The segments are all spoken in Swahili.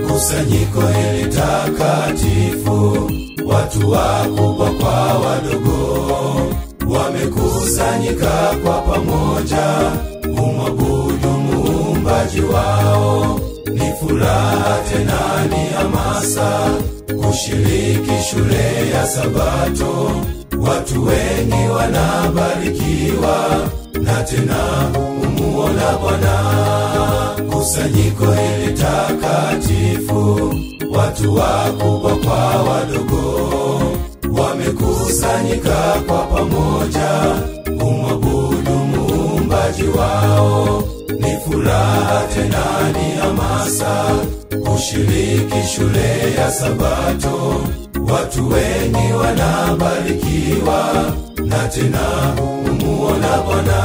Kusanyiko hili takatifu, watu wakubwa kwa wadogo, wamekusanyika kwa pamoja kumwabudu Muumbaji wao. Ni furaha tena ni hamasa kushiriki shule ya Sabato. Watu wengi wanabarikiwa na tena kumuona Bwana. Kusanyiko hili takatifu, watu wakubwa kwa wadogo, wamekusanyika kwa pamoja kumwabudu Muumbaji wao. Ni furaha tena ni hamasa kushiriki shule ya Sabato. Watu wengi wanabarikiwa na tena kumuona Bwana.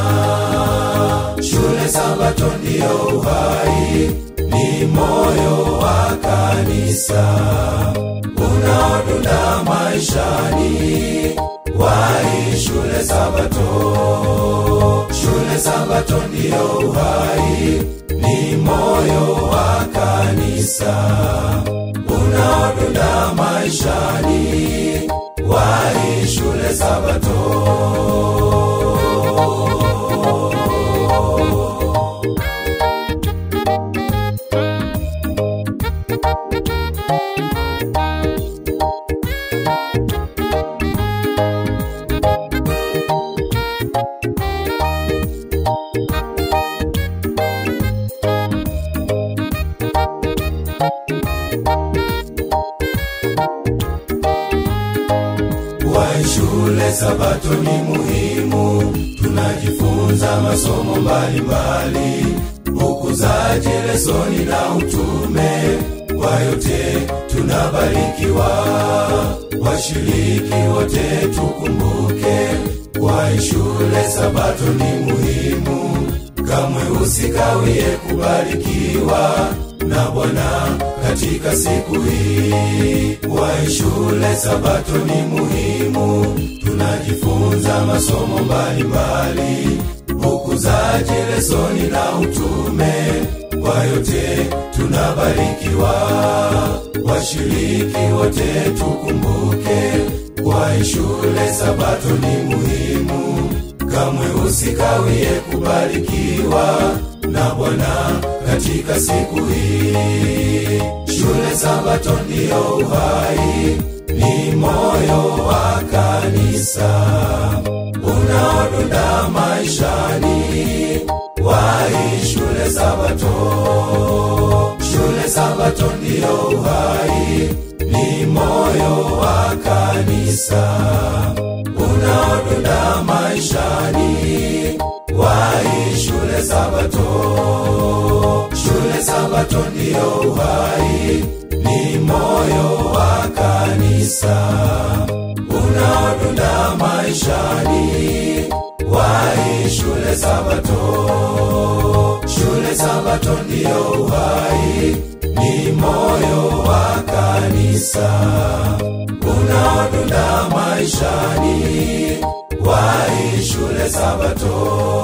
Shule Sabato ndio uhai, ni moyo wa kanisa unaodunda maishani. Wai shule Sabato, shule Sabato ndio uhai, ni moyo wa kanisa unaodunda maishani. Wai shule Sabato. Shule Sabato ni muhimu, tunajifunza masomo mbalimbali, ukuzaji, lesoni na utume. Kwa yote tunabarikiwa, washiriki wote tukumbuke. Kwa shule Sabato ni muhimu, kamwe usikawie kubarikiwa na Bwana katika siku hii. Kwa shule Sabato ni muhimu, tunajifunza masomo mbalimbali, ukuzaji, lesoni na utume. Kwa yote tunabarikiwa, washiriki wote tukumbuke. Kwa shule Sabato ni muhimu, kamwe usikawie kubarikiwa na Bwana katika siku hii. Shule Sabato ndio uhai, ni moyo wa kanisa unaodunda maishani. Wai shule Sabato, shule Sabato ndio uhai, ni moyo wa kanisa unaodunda maishani. Wai shule Sabato, shule Sabato ndio uhai, ni moyo wa kanisa unaodunda maishani. Wai shule Sabato, shule Sabato ndio uhai, ni moyo wa kanisa unaodunda maishani. Wai shule Sabato.